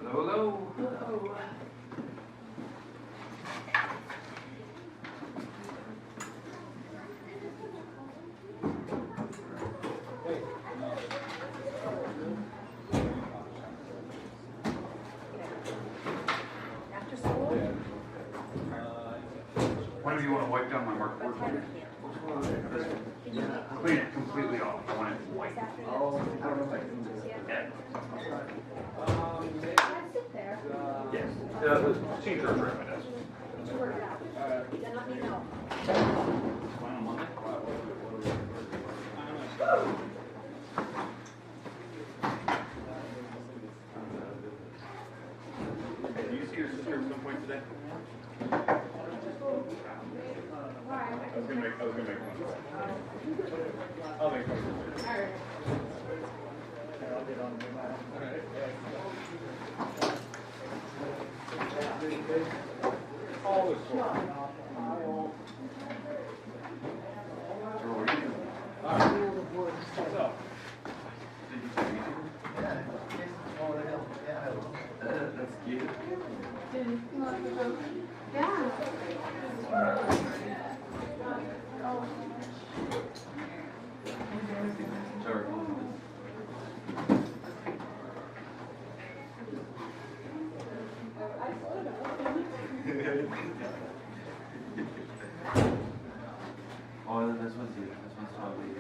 Hello. Hello. After school? Whenever you want to wipe down my marker board, clean it completely off. I want it white. Oh, I don't know if I can do that. Yeah. Sit there. Yes. The teacher room it is. Did you work it out? Then let me know. Fine on Monday. Do you see your sister at some point today? I was gonna make one. I'll make one. All right. I'll get on with that. All is fine. So, did you take me? That's cute. Sorry. Oh, this one's you. This one's probably you.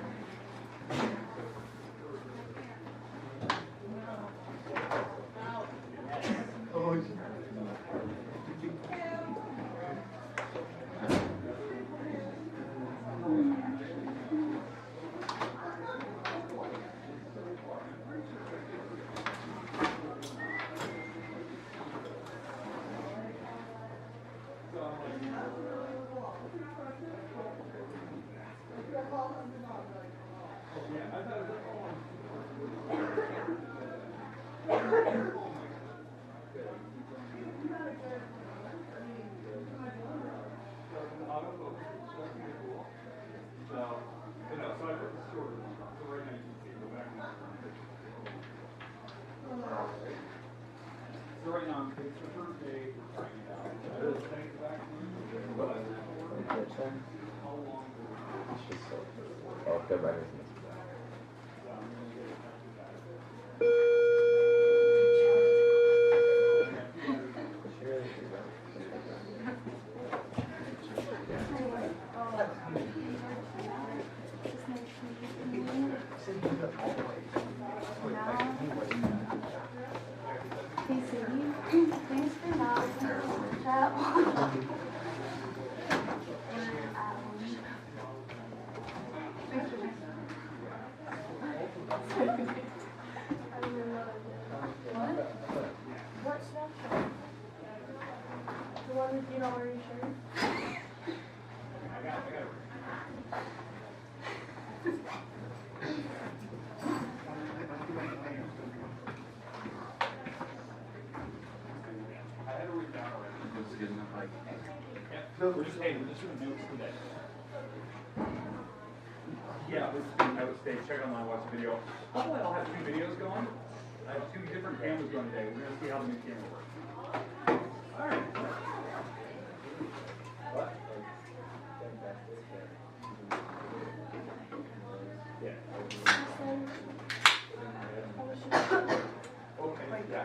So right now, it's the first day we're trying it out. How long Oh, good buddy. Thanks for not chat. What Snapchat? The one with you already shared? We're just doing notes today. Yeah, I would stay, check online, watch the video. Hopefully I'll have 2 videos going. I have 2 different cameras going today. We're going to see how the new camera works. All right. What? Yeah. Okay. Yeah.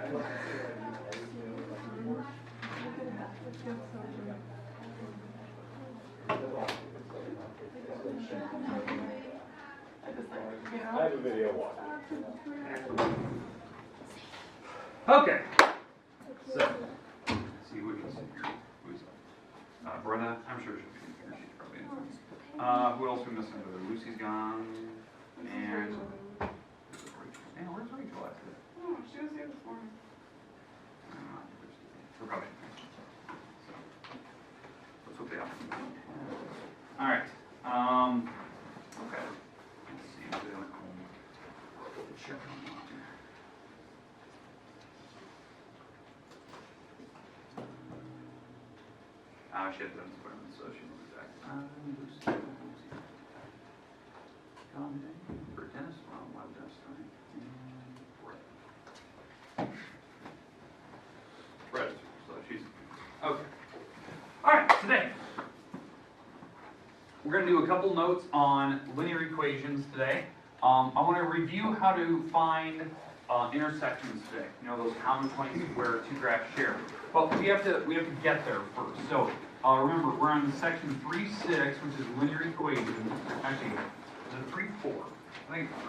I have a video watch. Okay. So, see who we can see here. Who's Brenna, I'm sure she'll be in here. She's probably in here. Who else we missing? Lucy's gone. And where's Rachel at today? Oh, she was here this morning. We're probably in here. So, let's hope they have. All right. Okay. Let's see. What they like home. Check online. She had done some appointments, so she's back. Lucy. Gone today for tennis. Well, live tennis tonight. And couple notes on linear equations today. I want to review how to find intersections today. You know, those common points where two graphs share. But we have to get there first. So remember, we're on section 3.6, which is linear equations. Actually, is it 3.4? I think it's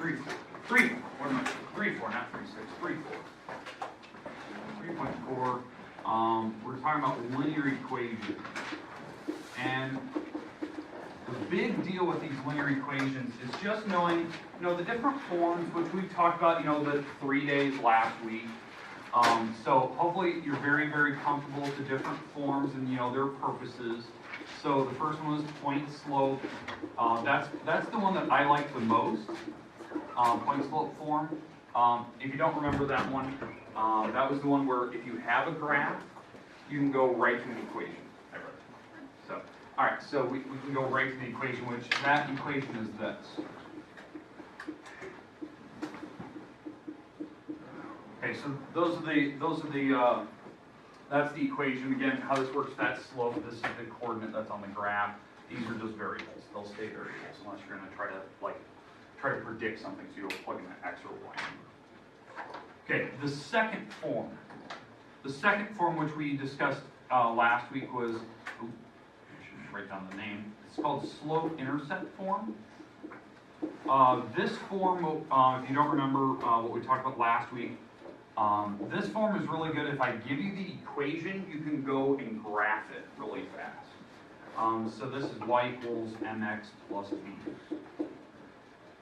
3.4. 3.4. What am I? 3.4, not 3.6. 3.4. 3.4. We're talking about linear equations. And the big deal with these linear equations is just knowing, you know, the different forms, which we've talked about, you know, the 3 days last week. So hopefully you're very, very comfortable with the different forms and, you know, their purposes. So the first one is point slope. That's the one that I like the most, point slope form. If you don't remember that one, that was the one where if you have a graph, you can go right to an equation. So, all right, so we can go right to the equation, which that equation is this. Okay, so that's the equation. Again, how this works, that's slope, this is the coordinate that's on the graph. These are just variables. They'll stay variables unless you're gonna try to predict something, so you'll plug in an X or Y number. Okay, the second form. The second form which we discussed last week was, I should write down the name. It's called slope-intercept form. This form, if you don't remember what we talked about last week, this form is really good. If I give you the equation, you can go and graph it really fast. So this is y equals mx plus b.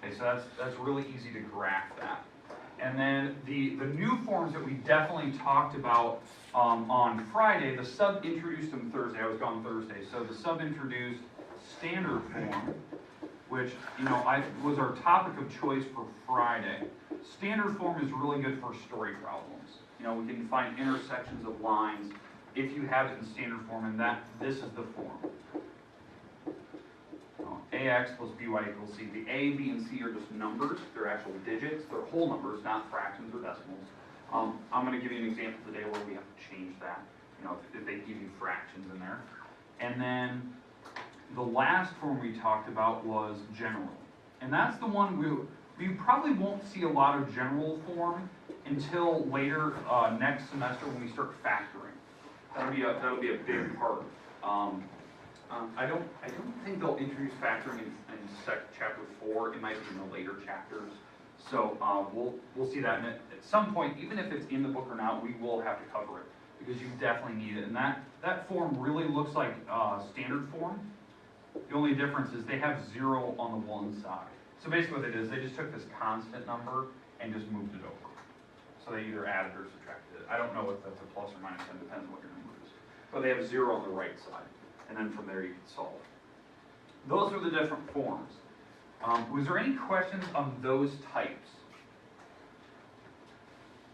Okay, so that's really easy to graph that. And then the new forms that we definitely talked about on Friday, the sub introduced them Thursday. I was gone Thursday. So the sub introduced standard form, which, you know, was our topic of choice for Friday. Standard form is really good for story problems. You know, we can find intersections of lines if you have it in standard form, and this is the form. Ax plus by equals c. The a, b, and c are just numbers. They're actual digits. They're whole numbers, not fractions or decimals. I'm going to give you an example today where we have to change that, you know, if they give you fractions in there. And then the last form we talked about was general. And that's the one we probably won't see a lot of general form until later next semester when we start factoring. That'll be a big part. I don't think they'll introduce factoring in chapter 4. It might be in the later chapters. So we'll see that. And at some point, even if it's in the book or not, we will have to cover it because you definitely need it. And that form really looks like standard form. The only difference is they have 0 on the one side. So basically what it is, they just took this constant number and just moved it over. So they either added or subtracted it. I don't know if that's a plus or minus, it depends on what your number is. But they have 0 on the right side. And then from there you can solve. Those are the different forms. Was there any questions on those types?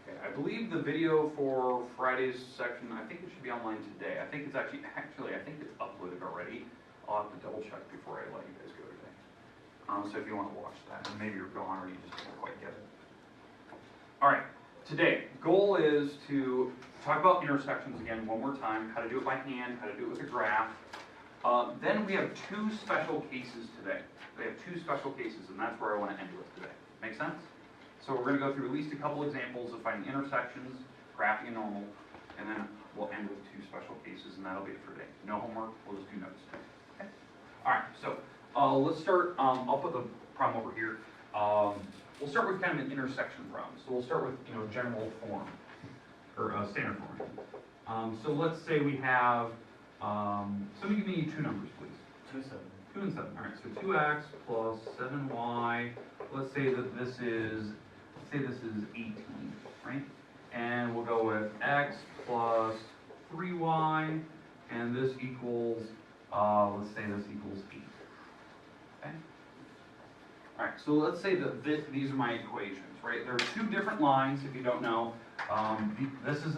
Okay, I believe the video for Friday's section, I think it should be online today. I think it's actually I think it's uploaded already. I'll have to double check before I let you guys go today. So if you want to watch that, and maybe you're gone or you just don't quite get it. All right, today, goal is to talk about intersections again one more time, how to do it by hand, how to do it with a graph. Then we have 2 special cases today. We have 2 special cases, and that's where I want to end with today. Make sense? So we're going to go through at least a couple examples of finding intersections, graphing and normal, and then we'll end with 2 special cases, and that'll be it for today. No homework, we'll just do notes today. Okay? All right, so let's start. I'll put the problem over here. We'll start with kind of an intersection problem. So we'll start with, you know, general form, or standard form. So let's say we have, somebody give me 2 numbers, please. 2 and 7. 2 and 7. All right, so 2x plus 7y. Let's say that this is 18, right? And we'll go with x plus 3y, and this equals, let's say this equals 8. Okay? All right, so let's say that these are my equations, right? There are 2 different lines, if you don't know. This is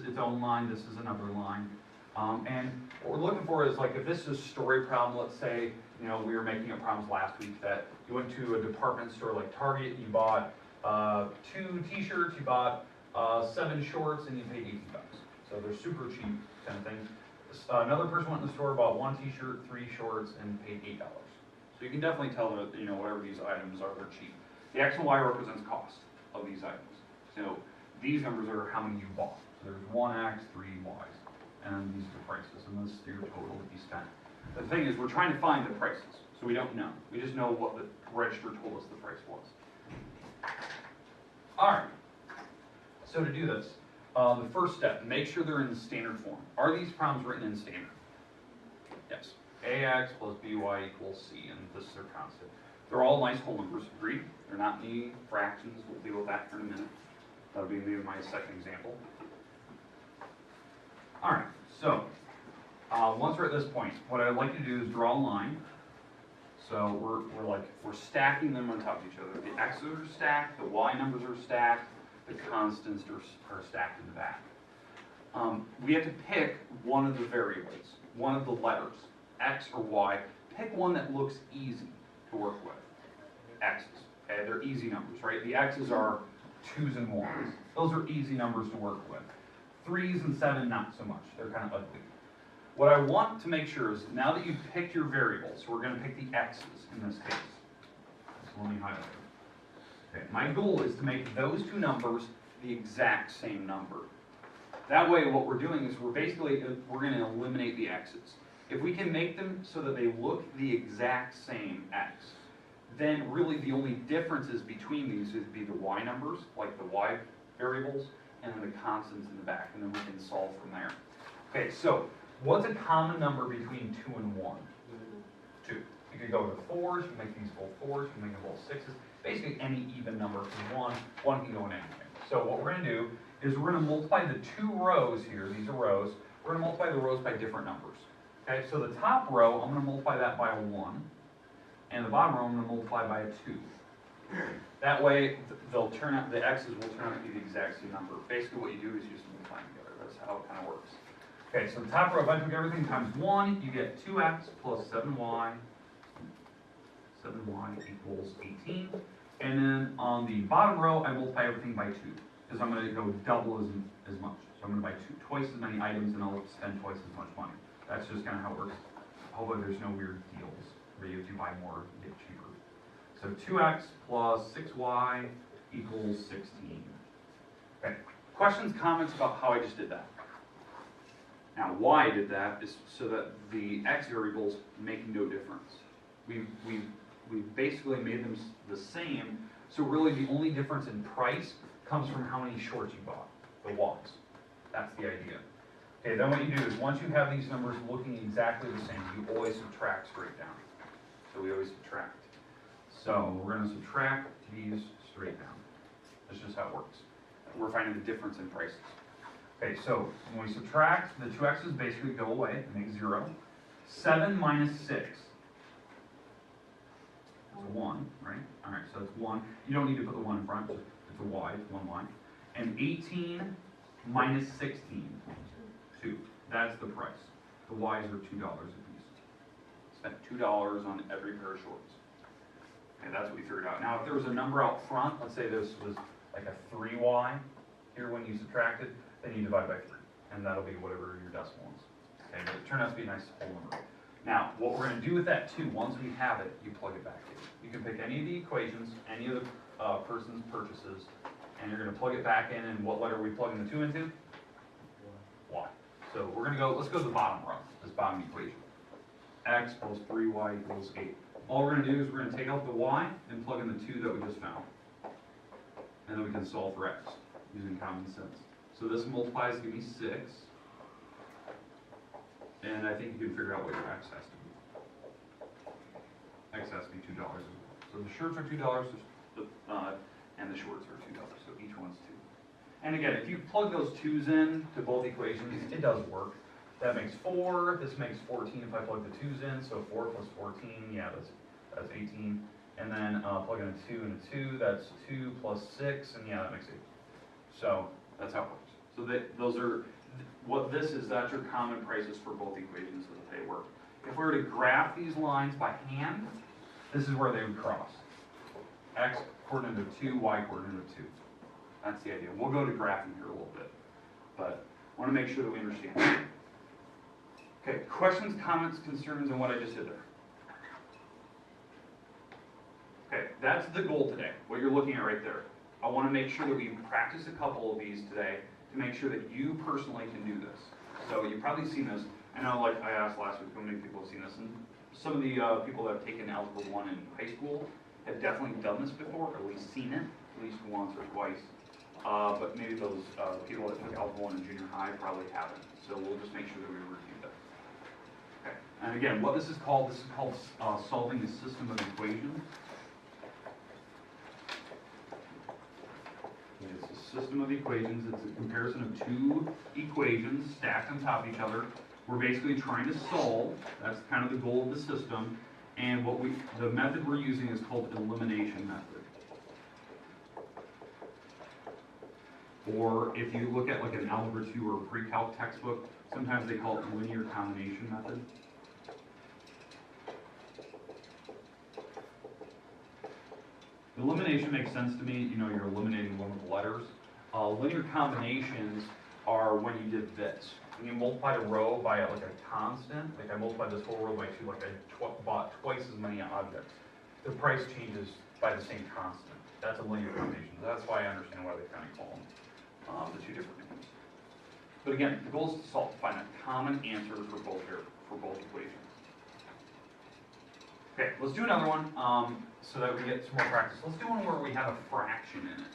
its own line, this is another line. And what we're looking for is, like, if this is a story problem, let's say, you know, we were making up problems last week that you went to a department store like Target, you bought 2 t-shirts, you bought 7 shorts, and you paid $18. So they're super cheap kind of things. Another person went in the store, bought 1 t-shirt, 3 shorts, and paid $8. So you can definitely tell that, you know, whatever these items are, they're cheap. The X and Y represents cost of these items. So these numbers are how many you bought. So there's 1X, 3 Ys, and these are the prices, and this is your total that you spent. The thing is, we're trying to find the prices, so we don't know. We just know what the register told us the price was. All right. So to do this, the first step, make sure they're in standard form. Are these problems written in standard? Yes. AX plus BY equals C, and this is their constant. They're all nice whole numbers, agreed? They're not any fractions. We'll deal with that here in a minute. That'll be maybe my second example. All right, so once we're at this point, what I'd like you to do is draw a line. So we're stacking them on top of each other. The X's are stacked, the Y numbers are stacked, the constants are stacked in the back. We have to pick one of the variables, one of the letters, X or Y. Pick one that looks easy to work with. X's, okay, they're easy numbers, right? The X's are 2s and 1s. Those are easy numbers to work with. 3s and 7, not so much. They're kind of ugly. What I want to make sure is, now that you've picked your variables, so we're going to pick the X's in this case. So let me highlight it. Okay, my goal is to make those two numbers the exact same number. That way, what we're doing is we're going to eliminate the X's. If we can make them so that they look the exact same X, then really the only differences between these would be the Y numbers, like the Y variables, and then the constants in the back, and then we can solve from there. Okay, so what's a common number between 2 and 1? 2. You could go with 4s, you can make these both 4s, you can make them both 6s. Basically any even number from 1 can go in anything. So what we're going to do is we're going to multiply the 2 rows here, these are rows, we're going to multiply the rows by different numbers. Okay, so the top row, I'm going to multiply that by a 1, and the bottom row, I'm going to multiply by a 2. That way, they'll turn out, the X's will turn out to be the exact same number. Basically what you do is you just multiply them together. That's how it kind of works. Okay, so the top row, if I took everything times 1, you get 2X plus 7Y. 7Y equals 18. And then on the bottom row, I multiply everything by 2, because I'm going to go double as much. So I'm going to buy twice as many items, and I'll spend twice as much money. That's just kind of how it works. Hopefully there's no weird deals where if you buy more, you get cheaper. So 2X plus 6Y equals 16. Okay, questions, comments about how I just did that? Now, why I did that is so that the X variables make no difference. We've basically made them the same, so really the only difference in price comes from how many shorts you bought, the Ys. That's the idea. Okay, then what you do is once you have these numbers looking exactly the same, you always subtract straight down. So we always subtract. So we're going to subtract these straight down. That's just how it works. We're finding the difference in prices. Okay, so when we subtract, the 2 X's basically go away and make 0. 7 minus 6 is 1, right? All right, so it's 1. You don't need to put the 1 in front. It's a Y, it's 1 Y. And 18 minus 16, 2. That's the price. The Y's are $2 a piece. Spent $2 on every pair of shorts. Okay, that's what we figured out. Now, if there was a number out front, let's say this was like a 3Y here when you subtract it, then you divide by 3, and that'll be whatever your decimal is. Okay, but it turned out to be a nice whole number. Now, what we're going to do with that 2, once we have it, you plug it back in. You can pick any of the equations, any of the person's purchases, and you're going to plug it back in, and what letter are we plugging the 2 into? Y. So we're going to go, let's go to the bottom row, this bottom equation. X plus 3Y equals 8. All we're going to do is we're going to take out the Y and plug in the 2 that we just found. And then we can solve for X using common sense. So this multiplies to give me 6. And I think you can figure out what your X has to be. X has to be $2 as well. So the shirts are $2, and the shorts are $2. So each one's 2. And again, if you plug those 2's in to both equations, it does work. That makes 4. This makes 14 if I plug the 2's in. So 4 plus 14, yeah, that's 18. And then plug in a 2 and a 2. That's 2 plus 6, and yeah, that makes 8. So that's how it works. So those are what this is. That's your common prices for both equations so that they work. If we were to graph these lines by hand, this is where they would cross. X coordinate of 2, Y coordinate of 2. That's the idea. We'll go to graphing here a little bit, but I want to make sure that we understand. Okay, questions, comments, concerns on what I just did there? Okay, that's the goal today, what you're looking at right there. I want to make sure that we practice a couple of these today to make sure that you personally can do this. So you've probably seen this. I know, like I asked last week, how many people have seen this? And some of the people that have taken Algebra 1 in high school have definitely done this before, or at least seen it, at least once or twice. But maybe those people that took Algebra 1 in junior high probably haven't. So we'll just make sure that we review that. Okay. And again, what this is called solving a system of equations. It's a system of equations. It's a comparison of two equations stacked on top of each other. We're basically trying to solve. That's kind of the goal of the system. And the method we're using is called elimination method. Or if you look at like an Algebra 2 or a pre-calc textbook, sometimes they call it linear combination method. Elimination makes sense to me. You know, you're eliminating one of the letters. Linear combinations are when you did this. When you multiply a row by like a constant, like I multiplied this whole row by 2, like I bought twice as many objects. The price changes by the same constant. That's a linear combination. That's why I understand why they kind of call them the two different names. But again, the goal is to find a common answer for both equations. Okay, let's do another one so that we get some more practice. Let's do one where we have a fraction in it.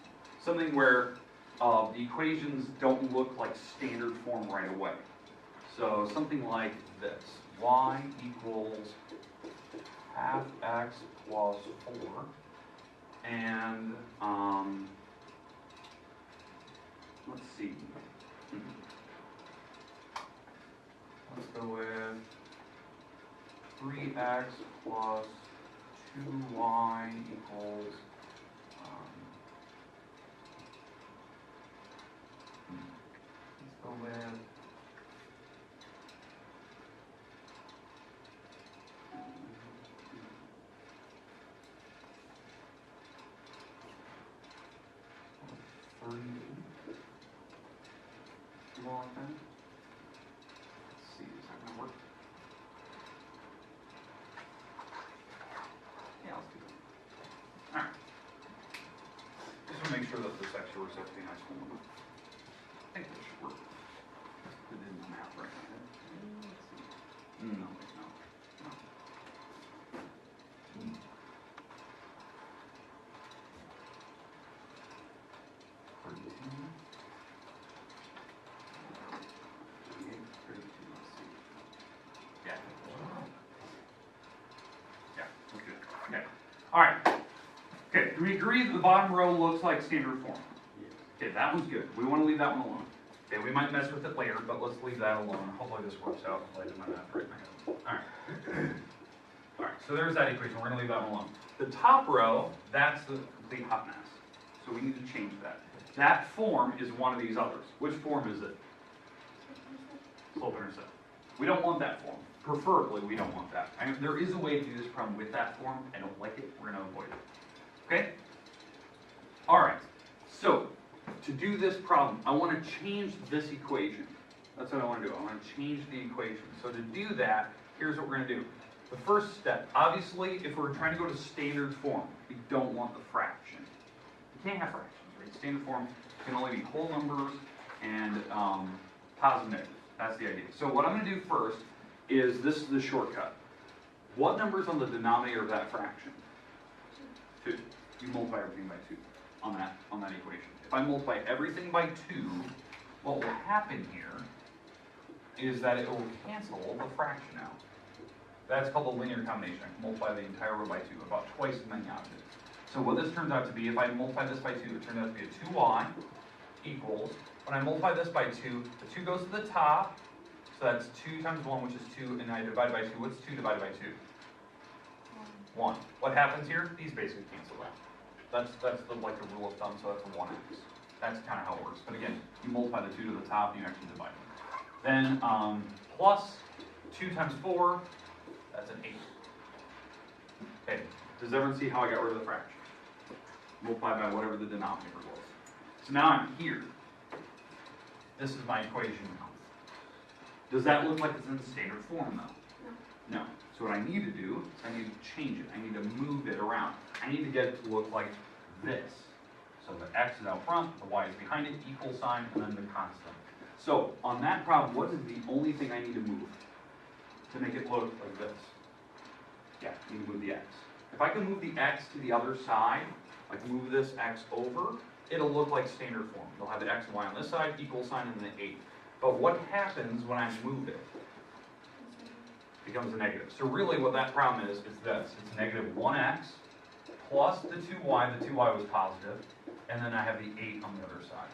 Something where the equations don't look like standard form right away. So something like this. Y equals half x plus 4. And let's see. Let's go with 3x plus 2y equals let's go with 3. Let's see, is that gonna work? Yeah, let's do that. Alright. Just want to make sure that this actually works out to be a nice one. I think this should work. Put it in the map right now. Let's see. No. Alright. Okay, do we agree that the bottom row looks like standard form? Okay, that one's good. We want to leave that one alone. Okay, we might mess with it later, but let's leave that alone. Hopefully this works out later in my math right now. Alright. Alright, so there's that equation. We're going to leave that one alone. The top row, that's the complete hot mess. So we need to change that. That form is one of these others. Which form is it? Slope-intercept. We don't want that form. Preferably, we don't want that. I mean, there is a way to do this problem with that form. I don't like it. We're going to avoid it. Okay? All right. So, to do this problem, I want to change this equation. That's what I want to do. I want to change the equation. So to do that, here's what we're going to do. The first step, obviously, if we're trying to go to standard form, we don't want the fraction. You can't have fractions, right? Standard form can only be whole numbers and positive negatives. That's the idea. So what I'm going to do first is, this is the shortcut. What number is on the denominator of that fraction? 2. You multiply everything by 2 on that equation. If I multiply everything by 2, what will happen here is that it will cancel the fraction out. That's called the linear combination. I can multiply the entire row by 2, about twice as many objects. So what this turns out to be, if I multiply this by 2, it turns out to be a 2y equals, when I multiply this by 2, the 2 goes to the top, so that's 2 times 1, which is 2, and I divide by 2. What's 2 divided by 2? 1. What happens here? These basically cancel out. That's the rule of thumb, so that's a 1x. That's kind of how it works. But again, you multiply the 2 to the top, and you actually divide them. Then plus 2 times 4, that's an 8. Okay, does everyone see how I got rid of the fraction? Multiply by whatever the denominator was. So now I'm here. This is my equation now. Does that look like it's in standard form though? No. So what I need to do is I need to change it. I need to move it around. I need to get it to look like this. So the x is out front, the y is behind it, equal sign, and then the constant. So on that problem, what is the only thing I need to move to make it look like this? Yeah, I need to move the x. If I can move the x to the other side, like move this x over, it'll look like standard form. You'll have the x and y on this side, equal sign, and the 8. But what happens when I move it? It becomes a negative. So really what that problem is this. It's negative 1x plus the 2y. The 2y was positive. And then I have the 8 on the other side.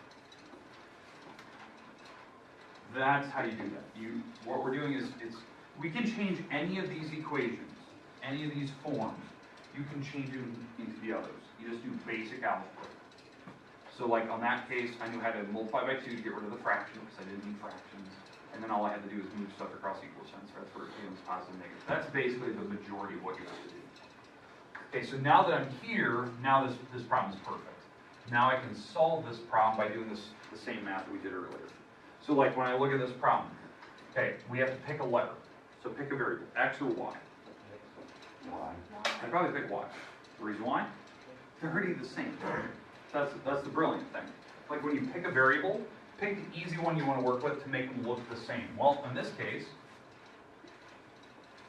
That's how you do that. What we're doing is, we can change any of these equations, any of these forms. You can change them into the others. You just do basic algebra. So like on that case, I knew how to multiply by 2 to get rid of the fraction because I didn't need fractions. And then all I had to do is move stuff across equal signs. So that's where it becomes positive and negative. That's basically the majority of what you have to do. Okay, so now that I'm here, now this problem is perfect. Now I can solve this problem by doing the same math that we did earlier. So like when I look at this problem, okay, we have to pick a letter. So pick a variable, x or y. Y. I'd probably pick y. The reason why? They're already the same. That's the brilliant thing. Like when you pick a variable, pick the easy one you want to work with to make them look the same. Well, in this case,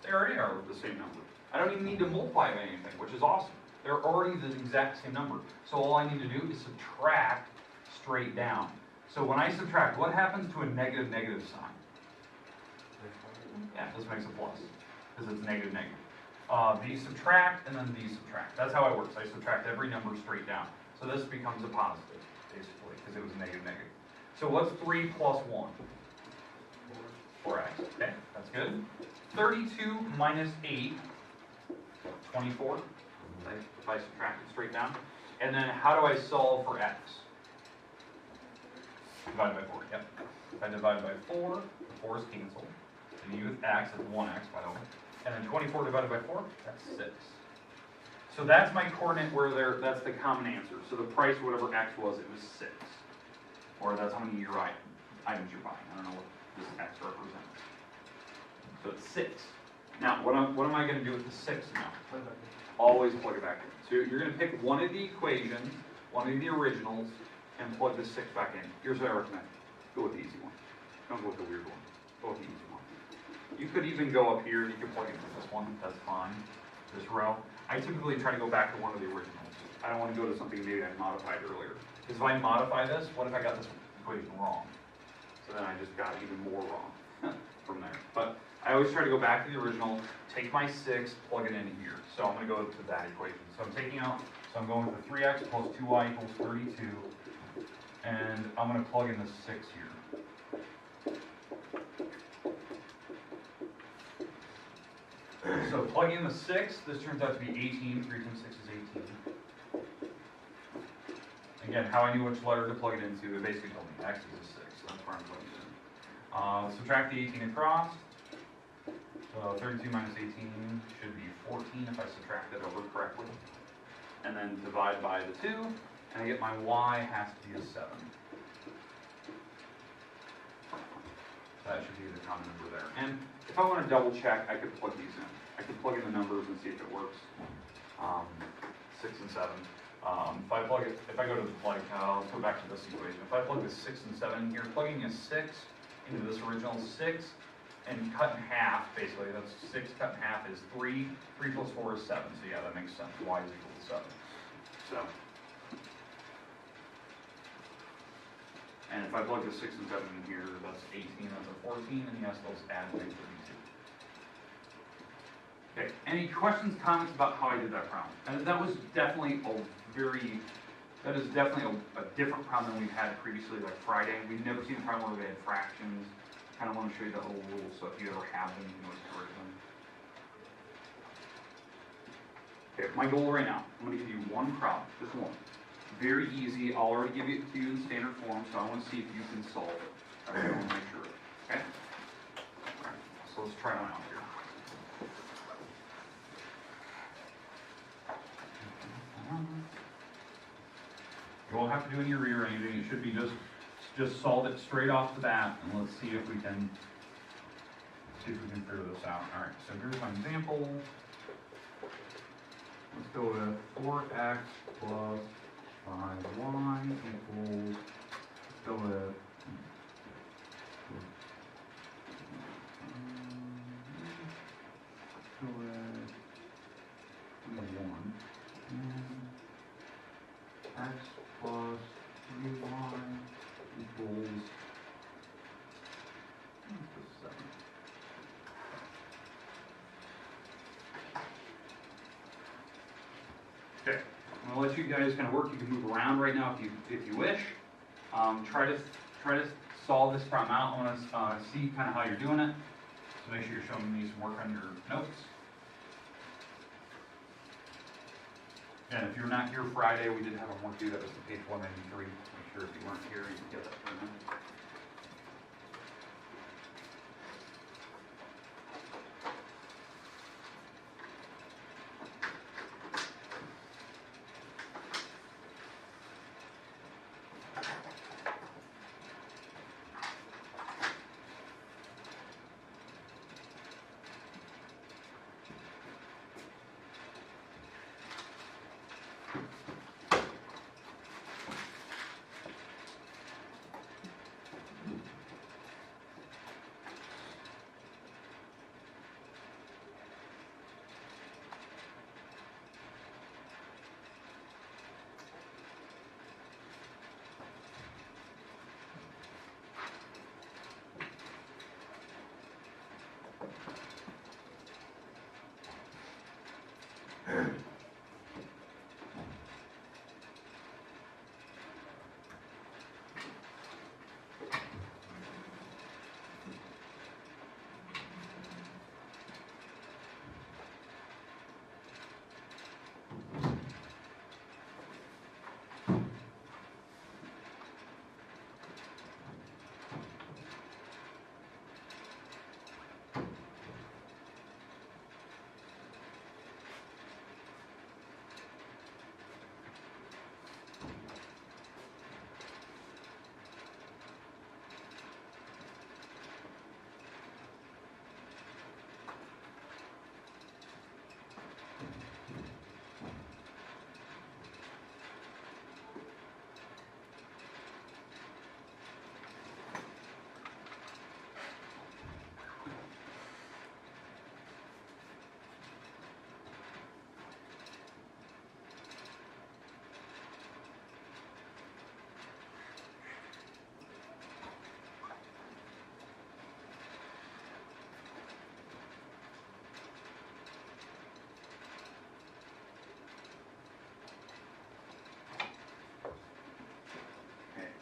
they already are the same number. I don't even need to multiply by anything, which is awesome. They're already the exact same number. So all I need to do is subtract straight down. So when I subtract, what happens to a negative sign? Yeah, this makes a plus, because it's negative. These subtract, and then these subtract. That's how it works. I subtract every number straight down. So this becomes a positive, basically, because it was negative. So what's 3 plus 1? 4x. Okay, that's good. 32 minus 8, 24. If I subtract it straight down. And then how do I solve for x? Divide by 4, yep. If I divide by 4, the 4 is canceled. And you with x, that's 1x, by the way. And then 24 divided by 4, that's 6. So that's my coordinate where that's the common answer. So the price, whatever x was, it was 6. Or that's how many items you're buying. I don't know what this x represents. So it's 6. Now, what am I going to do with the 6 now? Always plug it back in. So you're going to pick one of the equations, one of the originals, and plug the 6 back in. Here's what I recommend. Go with the easy one. Don't go with the weird one. Go with the easy one. You could even go up here and you can plug into this one. That's fine. This row. I typically try to go back to one of the originals. I don't want to go to something maybe I modified earlier. Because if I modify this, what if I got this equation wrong? So then I just got even more wrong from there. But I always try to go back to the original, take my 6, plug it into here. So I'm going to go to that equation. So I'm taking out, so I'm going with the 3x plus 2y equals 32. And I'm going to plug in the 6 here. So plugging in the 6, this turns out to be 18. 3 times 6 is 18. Again, how I knew which letter to plug it into, it basically told me x is a 6. So that's where I'm plugging it in. Subtract the 18 across. So 32 minus 18 should be 14 if I subtract it over correctly. And then divide by the 2, and I get my y has to be a 7. That should be the common number there. And if I want to double check, I could plug these in. I could plug in the numbers and see if it works. 6 and 7. If I go to let's go back to this equation. If I plug the 6 and 7 here, plugging a 6 into this original 6 and cut in half, basically, that's 6 cut in half is 3. 3 plus 4 is 7. So yeah, that makes sense. Y is equal to 7. So, and if I plug the 6 and 7 in here, that's 18, that's a 14, and yes, those add to 32. Okay, any questions, comments about how I did that problem? And that was definitely that is definitely a different problem than we've had previously, like Friday. We've never seen a problem where we had fractions. I kind of want to show you the whole rule, so if you ever have them, you know what's correct them. Okay, my goal right now, I'm going to give you one problem, just one. Very easy, I'll already give it to you in standard form, so I want to see if you can solve it. I really want to make sure, okay? Alright, so let's try one out here. You won't have to do any rearranging, it should be just solve it straight off the bat, and let's see if we can see if we can figure this out. All right, so here's my example. Let's go with 4x plus 5y equals, let's go with, let's go with 1. And x plus 3y equals, what's the 7? Okay, I'm gonna let you guys kind of work. You can move around right now if you wish. Try to solve this problem out. I want to see kind of how you're doing it. So make sure you're showing me some work on your notes. And if you're not here Friday, we did have homework due. That was the page 193. Make sure if you weren't here, you can get that for a minute.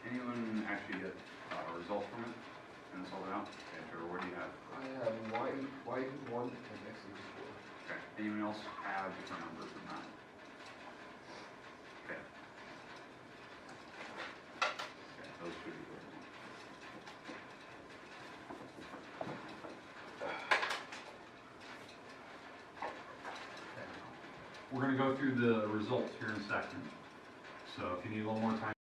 Anyone actually get a result from it and solve it out? Okay, Trevor, what do you have? I have y equals 1 and x equals 4. Okay, anyone else have different numbers than that? Okay. Okay, those should be good. Okay. We're going to go through the results here in a second. So if you need a little more time,